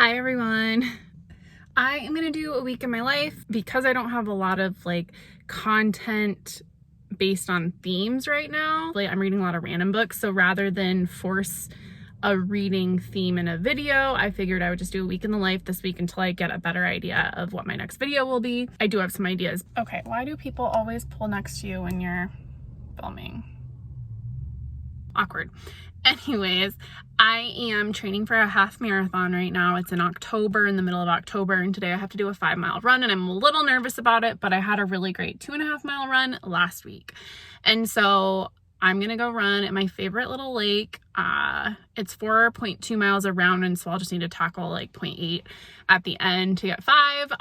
Hi everyone. I am gonna do a week in my life because I don't have a lot of content based on themes right now. I'm reading a lot of random books, so rather than force a reading theme in a video, I figured I would just do a week in the life this week until I get a better idea of what my next video will be. I do have some ideas. Okay, why do people always pull next to you when you're filming? Awkward. Anyways, I am training for a half marathon right now. It's in October, in the middle of October, and today I have to do a 5-mile run, and I'm a little nervous about it, but I had a really great 2.5-mile run last week. And so I'm gonna go run at my favorite little lake. It's 4.2 miles around, and so I'll just need to tackle 0.8 at the end to get 5.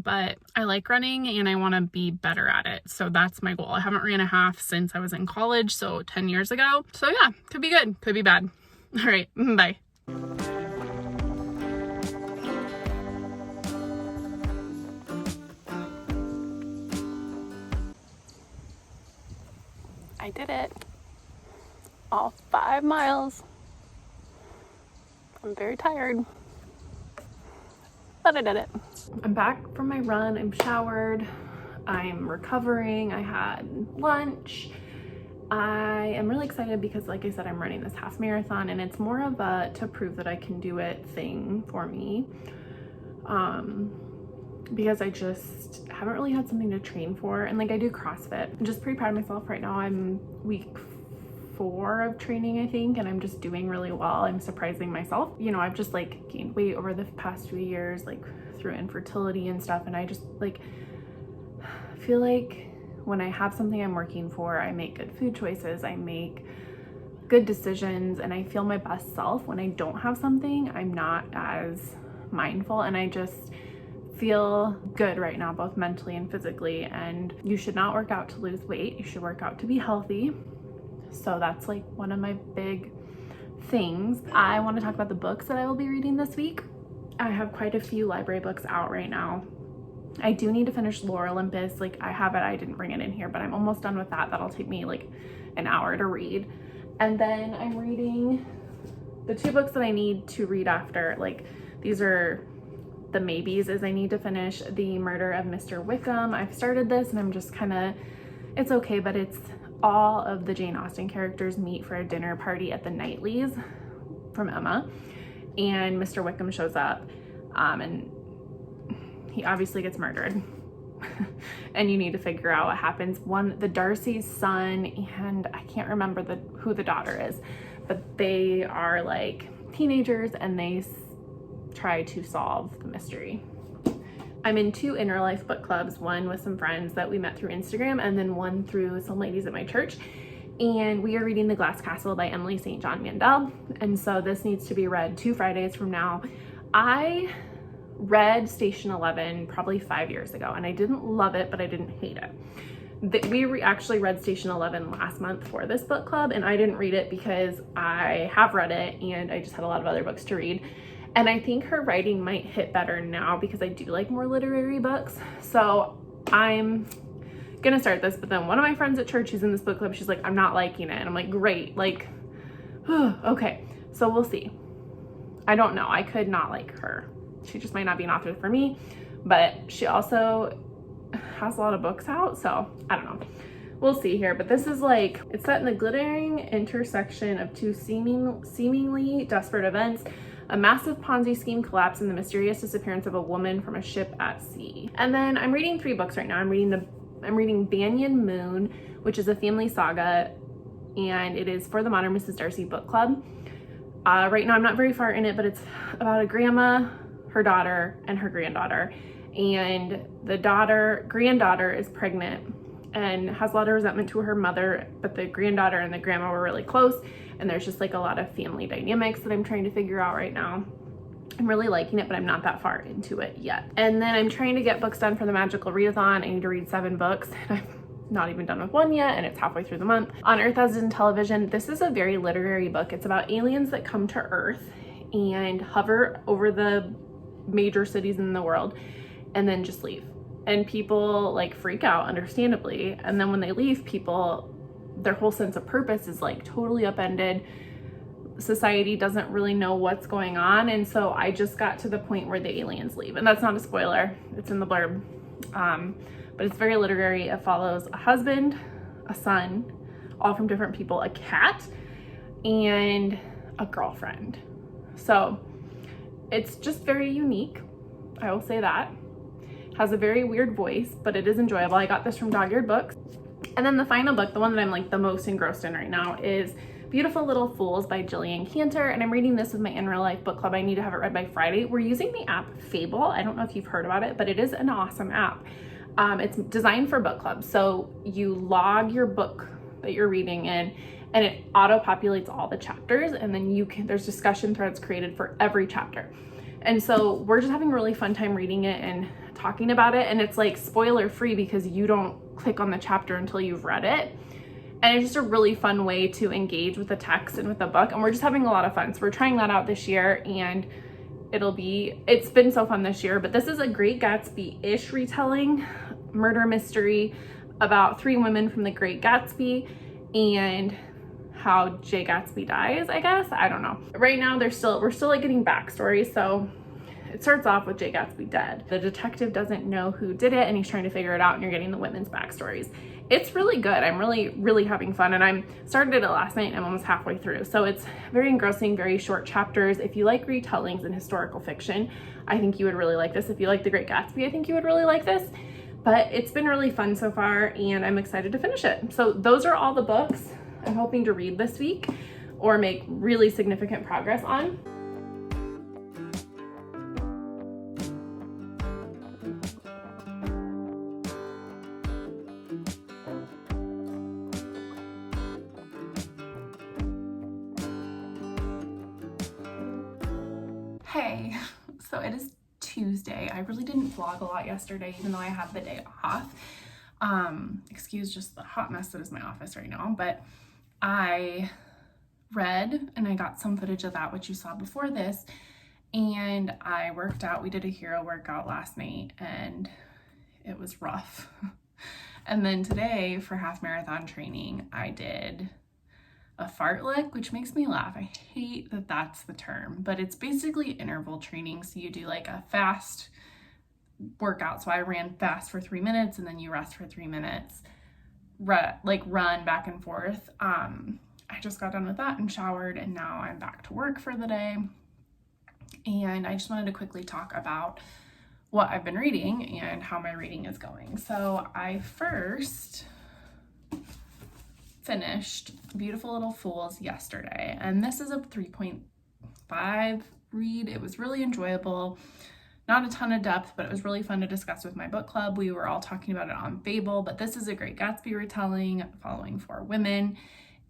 But I like running and I want to be better at it. So that's my goal. I haven't ran a half since I was in college, so 10 years ago. So yeah, could be good, could be bad. All right, bye. I did it. All 5 miles. I'm very tired, but I did it. I'm back from my run. I'm showered. I'm recovering. I had lunch. I am really excited because, like I said, I'm running this half marathon, and it's more of a to prove that I can do it thing for me. Because I just haven't really had something to train for, and I do CrossFit. I'm just pretty proud of myself right now. I'm week 4 of training, I think, and I'm just doing really well. I'm surprising myself. You know, I've just gained weight over the past few years, through infertility and stuff, and I just feel like when I have something I'm working for, I make good food choices, I make good decisions, and I feel my best self. When I don't have something, I'm not as mindful, and I just feel good right now, both mentally and physically. And you should not work out to lose weight. You should work out to be healthy. So that's one of my big things. I want to talk about the books that I will be reading this week. I have quite a few library books out right now. I do need to finish Lore Olympus. I have it, I didn't bring it in here, but I'm almost done with that. That'll take me an hour to read. And then I'm reading the 2 books that I need to read after. These are the maybes, is I need to finish The Murder of Mr. Wickham. I've started this and I'm just it's okay, but it's all of the Jane Austen characters meet for a dinner party at the Knightleys from Emma, and Mr. Wickham shows up, and he obviously gets murdered. And you need to figure out what happens. The Darcy's son, and I can't remember who the daughter is, but they are teenagers and they try to solve the mystery. I'm in 2 Inner Life book clubs, one with some friends that we met through Instagram, and then one through some ladies at my church. And we are reading The Glass Castle by Emily St. John Mandel. And so this needs to be read 2 Fridays from now. I read Station 11 probably 5 years ago, and I didn't love it, but I didn't hate it. We actually read Station 11 last month for this book club, and I didn't read it because I have read it and I just had a lot of other books to read. And I think her writing might hit better now because I do like more literary books. So I'm gonna start this, but then one of my friends at church who's in this book club, she's like, I'm not liking it. And I'm like, great, okay, so we'll see. I don't know, I could not like her. She just might not be an author for me, but she also has a lot of books out, so I don't know. We'll see here, but this is it's set in the glittering intersection of 2 seemingly desperate events. A massive Ponzi scheme collapse and the mysterious disappearance of a woman from a ship at sea. And then I'm reading 3 books right now. I'm reading Banyan Moon, which is a family saga, and it is for the Modern Mrs. Darcy book club. Right now I'm not very far in it, but it's about a grandma, her daughter, and her granddaughter. And the granddaughter is pregnant and has a lot of resentment to her mother, but the granddaughter and the grandma were really close, and there's just a lot of family dynamics that I'm trying to figure out right now. I'm really liking it, but I'm not that far into it yet. And then I'm trying to get books done for the Magical Readathon. I need to read 7 books, and I'm not even done with 1 yet, and it's halfway through the month. On Earth as in Television, this is a very literary book. It's about aliens that come to Earth and hover over the major cities in the world and then just leave. And people freak out, understandably. And then when they leave, their whole sense of purpose is totally upended. society doesn't really know what's going on. And so I just got to the point where the aliens leave. And that's not a spoiler, it's in the blurb. But it's very literary. It follows a husband, a son, all from different people, a cat, and a girlfriend. So it's just very unique. I will say that. Has a very weird voice, but it is enjoyable. I got this from Dog Eared Books. And then the final book, the one that I'm like the most engrossed in right now, is Beautiful Little Fools by Jillian Cantor. And I'm reading this with my In Real Life book club. I need to have it read by Friday. We're using the app Fable. I don't know if you've heard about it, but it is an awesome app. It's designed for book clubs. So you log your book that you're reading in, and it auto-populates all the chapters, and then there's discussion threads created for every chapter. And so we're just having a really fun time reading it and talking about it. And it's like spoiler free because you don't click on the chapter until you've read it. And it's just a really fun way to engage with the text and with the book. And we're just having a lot of fun. So we're trying that out this year, and it's been so fun this year. But this is a Great Gatsby-ish retelling murder mystery about 3 women from the Great Gatsby and how Jay Gatsby dies, I guess. I don't know. Right now we're still like getting backstory. So it starts off with Jay Gatsby dead. The detective doesn't know who did it, and he's trying to figure it out, and you're getting the women's backstories. It's really good. I'm really having fun, and I started it last night and I'm almost halfway through. So it's very engrossing, very short chapters. If you like retellings and historical fiction, I think you would really like this. If you like The Great Gatsby, I think you would really like this. But it's been really fun so far, and I'm excited to finish it. So those are all the books I'm hoping to read this week or make really significant progress on. Hey, so it is Tuesday. I really didn't vlog a lot yesterday, even though I had the day off. Excuse just the hot mess that is my office right now, but I read and I got some footage of that, which you saw before this, and I worked out. We did a hero workout last night and it was rough. And then today for half marathon training, I did a fartlek, which makes me laugh. I hate that that's the term, but it's basically interval training. So you do like a fast workout. So I ran fast for 3 minutes and then you rest for 3 minutes, run back and forth. I just got done with that and showered, and now I'm back to work for the day. And I just wanted to quickly talk about what I've been reading and how my reading is going. So I first finished Beautiful Little Fools yesterday, and this is a 3.5 read. It was really enjoyable. Not a ton of depth, but it was really fun to discuss with my book club. We were all talking about it on Fable, but this is a Great Gatsby retelling following 4 women,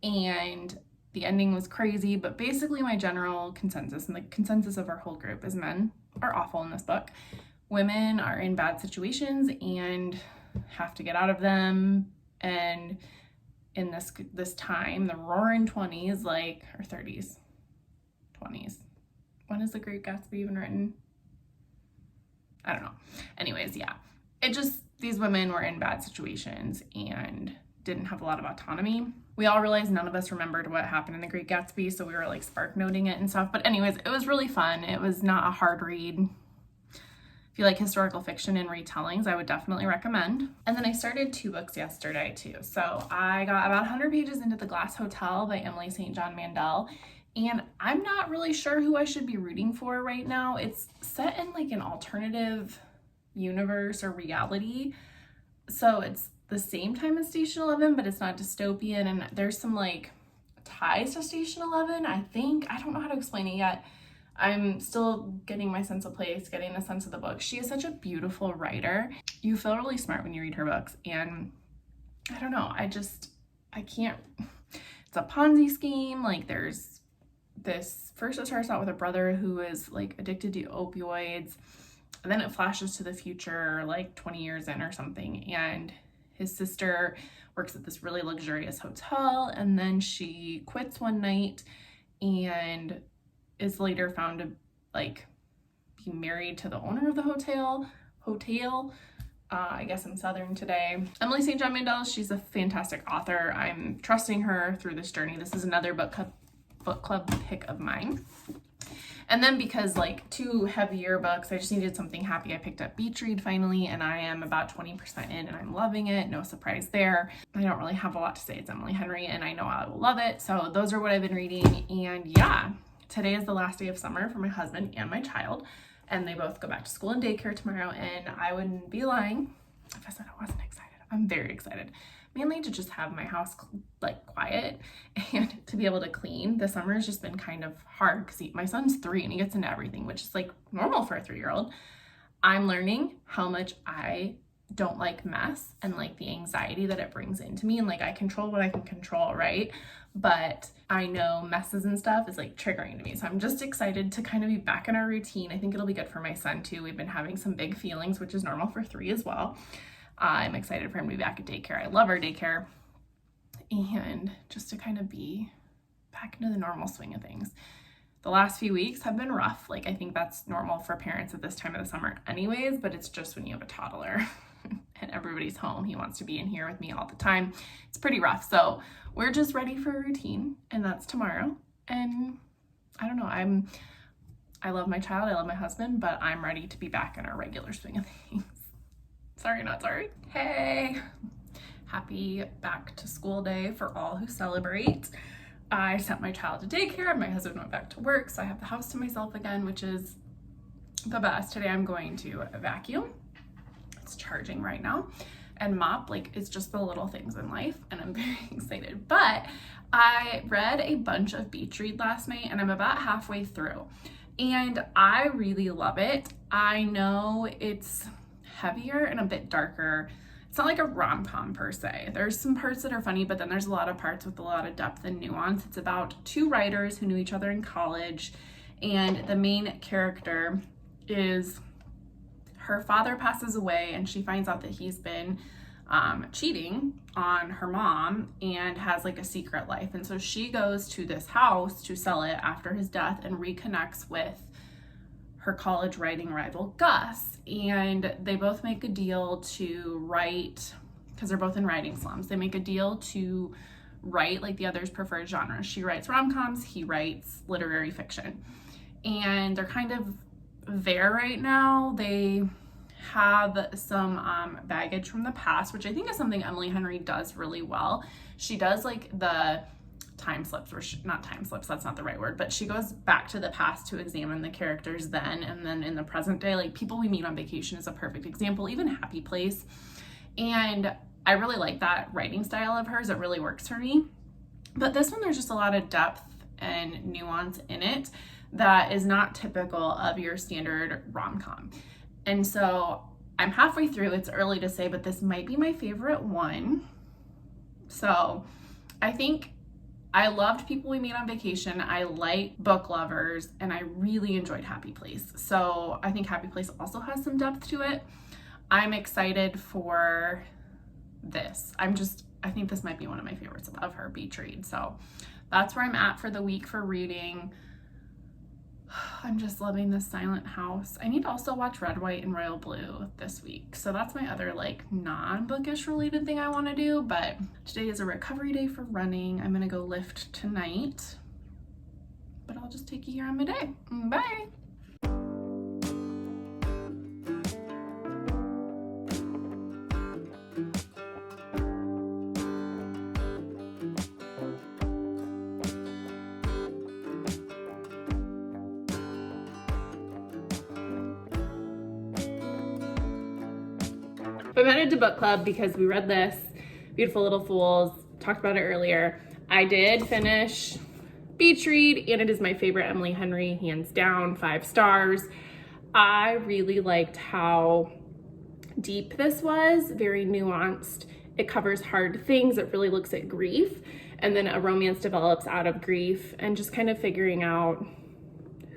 and the ending was crazy. But basically my general consensus, and the consensus of our whole group, is men are awful in this book. Women are in bad situations and have to get out of them. And in this time, the roaring 20s, or 30s, 20s. When is The Great Gatsby even written? I don't know. Anyways, yeah. These women were in bad situations and didn't have a lot of autonomy. We all realized none of us remembered what happened in The Great Gatsby, so we were like spark noting it and stuff. But anyways, it was really fun. It was not a hard read. If you like historical fiction and retellings, I would definitely recommend. And then I started 2 books yesterday too. So I got about 100 pages into The Glass Hotel by Emily St. John Mandel. And I'm not really sure who I should be rooting for right now. It's set in like an alternative universe or reality. So it's the same time as Station 11, but it's not dystopian. And there's some like ties to Station 11, I think. I don't know how to explain it yet. I'm still getting my sense of place, getting the sense of the book. She is such a beautiful writer. You feel really smart when you read her books. And I don't know, I can't, it's a Ponzi scheme. Like there's this, first it starts out with a brother who is like addicted to opioids, and then it flashes to the future like 20 years in or something, and his sister works at this really luxurious hotel, and then she quits one night and is later found to like be married to the owner of the hotel. I guess I'm Southern today. Emily St. John Mandel, she's a fantastic author. I'm trusting her through this journey. This is another book book club pick of mine. And then because like 2 heavier books, I just needed something happy. I picked up Beach Read finally, and I am about 20% in and I'm loving it. No surprise there. I don't really have a lot to say. It's Emily Henry and I know I will love it. So those are what I've been reading. And yeah, today is the last day of summer for my husband and my child. And they both go back to school and daycare tomorrow. And I wouldn't be lying if I said I wasn't excited. I'm very excited. Mainly to just have my house like quiet and to be able to clean. The summer has just been kind of hard because my son's 3 and he gets into everything, which is like normal for a 3-year-old. I'm learning how much I don't like mess and like the anxiety that it brings into me, and like I control what I can control, right? But I know messes and stuff is like triggering to me. So I'm just excited to kind of be back in our routine. I think it'll be good for my son too. We've been having some big feelings, which is normal for 3 as well. I'm excited for him to be back at daycare. I love our daycare. And just to kind of be back into the normal swing of things. The last few weeks have been rough. Like I think that's normal for parents at this time of the summer anyways, but it's just when you have a toddler and everybody's home, he wants to be in here with me all the time. It's pretty rough. So we're just ready for a routine, and that's tomorrow. And I don't know, I love my child, I love my husband, but I'm ready to be back in our regular swing of things. Sorry, not sorry. Hey, happy back to school day for all who celebrate. I sent my child to daycare and my husband went back to work, so I have the house to myself again, which is the best. Today I'm going to vacuum. It's charging right now, and mop. Like, it's just the little things in life, and I'm very excited. But I read a bunch of Beach Read last night, and I'm about halfway through, and I really love it. I know it's heavier and a bit darker. It's not like a rom-com per se. There's some parts that are funny, but then there's a lot of parts with a lot of depth and nuance. It's about 2 writers who knew each other in college, and the main character is, her father passes away and she finds out that he's been cheating on her mom and has like a secret life. And so she goes to this house to sell it after his death and reconnects with her college writing rival Gus, and they both make a deal to write, because they're both in writing slums, they make a deal to write like the other's preferred genre. She writes rom-coms, he writes literary fiction, and they're kind of there right now. They have some baggage from the past, which I think is something Emily Henry does really well. She does like the time slips, or not time slips, that's not the right word, but she goes back to the past to examine the characters then and then in the present day. Like People We Meet on Vacation is a perfect example, even Happy Place. And I really like that writing style of hers. It really works for me. But this one, there's just a lot of depth and nuance in it that is not typical of your standard rom-com. And so I'm halfway through. It's early to say, but this might be my favorite one. So I think I loved People We Meet on Vacation. I like Book Lovers, and I really enjoyed Happy Place. So I think Happy Place also has some depth to it. I'm excited for this. I think this might be one of my favorites of her, Beach Read. So that's where I'm at for the week for reading. I'm just loving this Silent House. I need to also watch Red, White, and Royal Blue this week. So that's my other like non-bookish related thing I want to do. But today is a recovery day for running. I'm going to go lift tonight. But I'll just take you here on my day. Bye. I'm headed to book club because we read this, Beautiful Little Fools, talked about it earlier. I did finish Beach Read, and it is my favorite Emily Henry, hands down, 5 stars. I really liked how deep this was, very nuanced. It covers hard things. It really looks at grief, and then a romance develops out of grief and just kind of figuring out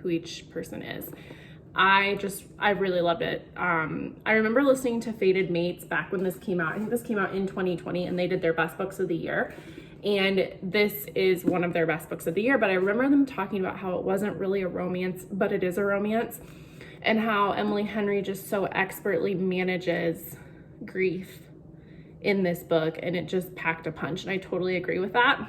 who each person is. I really loved it. I remember listening to Fated Mates back when this came out. I think this came out in 2020, and they did their best books of the year. And this is one of their best books of the year, but I remember them talking about how it wasn't really a romance, but it is a romance, and how Emily Henry just so expertly manages grief in this book, and it just packed a punch, and I totally agree with that.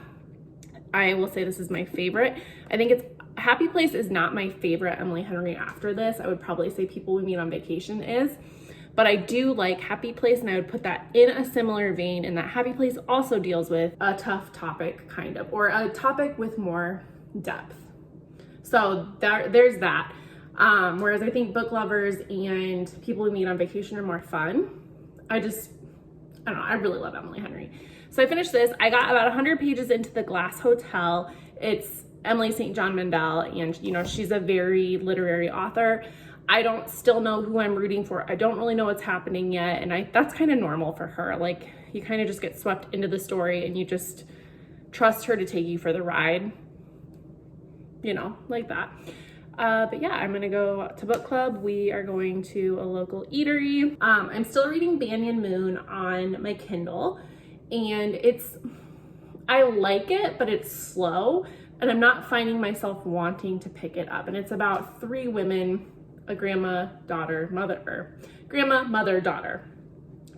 I will say this is my favorite. I think it's Happy Place is not my favorite Emily Henry after this. I would probably say People We Meet on Vacation is. But I do like Happy Place, and I would put that in a similar vein, in that Happy Place also deals with a tough topic, kind of, or a topic with more depth. So there's that. Whereas I think Book Lovers and People We Meet on Vacation are more fun. I don't know, I really love Emily Henry. So I finished this. I got about 100 pages into The Glass Hotel. It's Emily St. John Mandel, and you know, she's a very literary author. I don't still know who I'm rooting for. I don't really know what's happening yet. And that's kind of normal for her. Like, you kind of just get swept into the story and you just trust her to take you for the ride, you know, like that. But yeah, I'm gonna go to book club. We are going to a local eatery. I'm still reading Banyan Moon on my Kindle, and I like it, but it's slow, and I'm not finding myself wanting to pick it up. And it's about 3 women, a grandma, mother,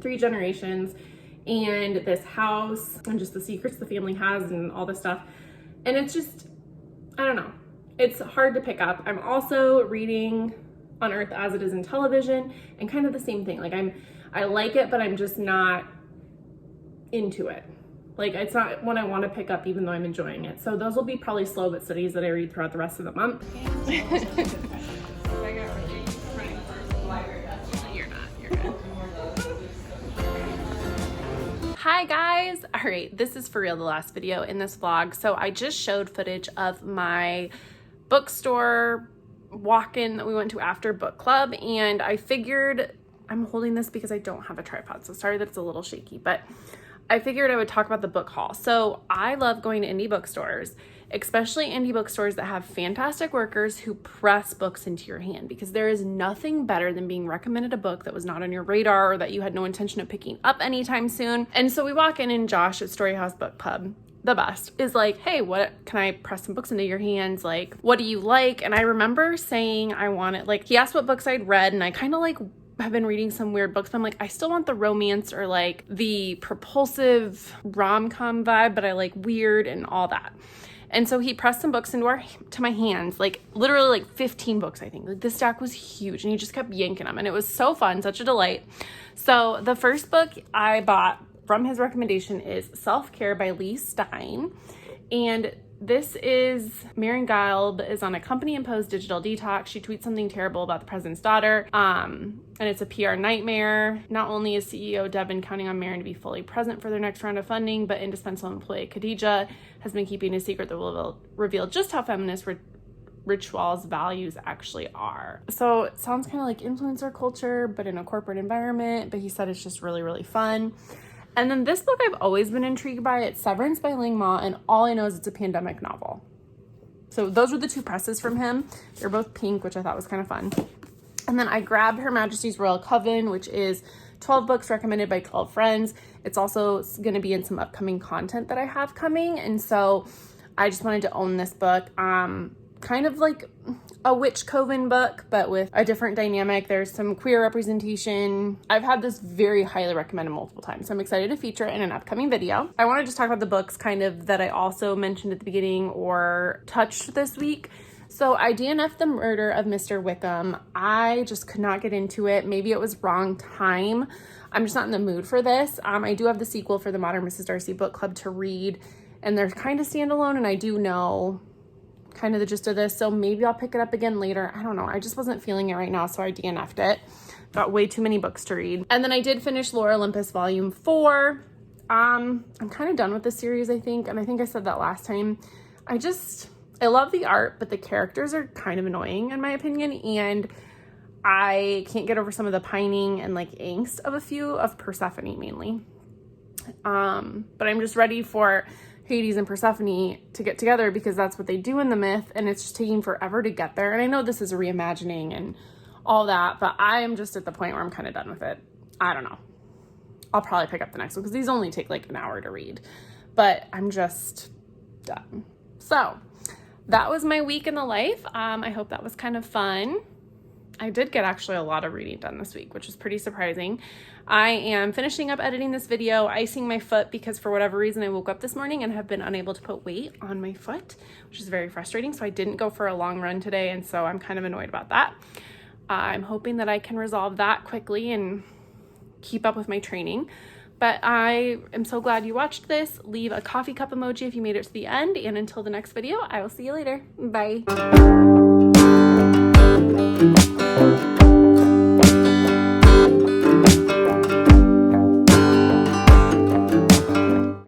3 generations, and this house, and just the secrets the family has and all this stuff. And it's just, I don't know. It's hard to pick up. I'm also reading On Earth as It Is in Television, and kind of the same thing. Like, I like it, but I'm just not into it. Like, it's not one I want to pick up even though I'm enjoying it. So those will be probably slow but steadies that I read throughout the rest of the month. Hi guys! All right, this is for real the last video in this vlog. So I just showed footage of my bookstore walk-in that we went to after book club, and I figured, I'm holding this because I don't have a tripod, so sorry that it's a little shaky, but I figured I would talk about the book haul. So I love going to indie bookstores, especially indie bookstores that have fantastic workers who press books into your hand, because there is nothing better than being recommended a book that was not on your radar or that you had no intention of picking up anytime soon. And so we walk in, and Josh at Storyhouse Book Club, the best, is like, hey, what can I press some books into your hands? Like, what do you like? And I remember saying I wanted, like, he asked what books I'd read, and I kind of like have been reading some weird books, but I'm like, I still want the romance or like the propulsive rom-com vibe, but I like weird and all that. And so he pressed some books to my hands, like literally like 15 books, I think. Like, this stack was huge, and he just kept yanking them, and it was so fun, such a delight. So the first book I bought from his recommendation is Self-Care by Lee Stein. And this is Marian Gilb is on a company-imposed digital detox. She tweets something terrible about the president's daughter, and it's a PR nightmare. Not only is CEO Devin counting on Marian to be fully present for their next round of funding, but indispensable employee Khadija has been keeping a secret that will reveal just how feminist Ritual's values actually are. So it sounds kind of like influencer culture, but in a corporate environment, but he said it's just really, really fun. And then this book I've always been intrigued by. It's Severance by Ling Ma, and all I know is it's a pandemic novel. So those were the 2 presses from him. They're both pink, which I thought was kind of fun. And then I grabbed Her Majesty's Royal Coven, which is 12 books recommended by 12 friends. It's also going to be in some upcoming content that I have coming. And so I just wanted to own this book. Kind of like a Witch Coven book, but with a different dynamic. There's some queer representation. I've had this very highly recommended multiple times, so I'm excited to feature it in an upcoming video. I want to just talk about the books kind of that I also mentioned at the beginning or touched this week. So I DNF'd The Murder of Mr. Wickham. I just could not get into it. Maybe it was wrong time. I'm just not in the mood for this. I do have the sequel for the Modern Mrs. Darcy book club to read, and they're kind of standalone, and I do know kind of the gist of this, so maybe I'll pick it up again later. I don't know. I just wasn't feeling it right now, so I DNF'd it. Got way too many books to read. And then I did finish Lore Olympus Volume 4. I'm kind of done with the series, I think, and I think I said that last time. I love the art, but the characters are kind of annoying in my opinion, and I can't get over some of the pining and like angst of a few of Persephone mainly. But I'm just ready for Hades and Persephone to get together, because that's what they do in the myth, and it's just taking forever to get there. And I know this is a reimagining and all that, but I am just at the point where I'm kind of done with it. I don't know. I'll probably pick up the next one because these only take like an hour to read, but I'm just done. So that was my week in the life. I hope that was kind of fun. I did get actually a lot of reading done this week, which is pretty surprising. I am finishing up editing this video, icing my foot because for whatever reason I woke up this morning and have been unable to put weight on my foot, which is very frustrating. So I didn't go for a long run today, and so I'm kind of annoyed about that. I'm hoping that I can resolve that quickly and keep up with my training. But I am so glad you watched this. Leave a coffee cup emoji if you made it to the end, and until the next video, I will see you later. Bye.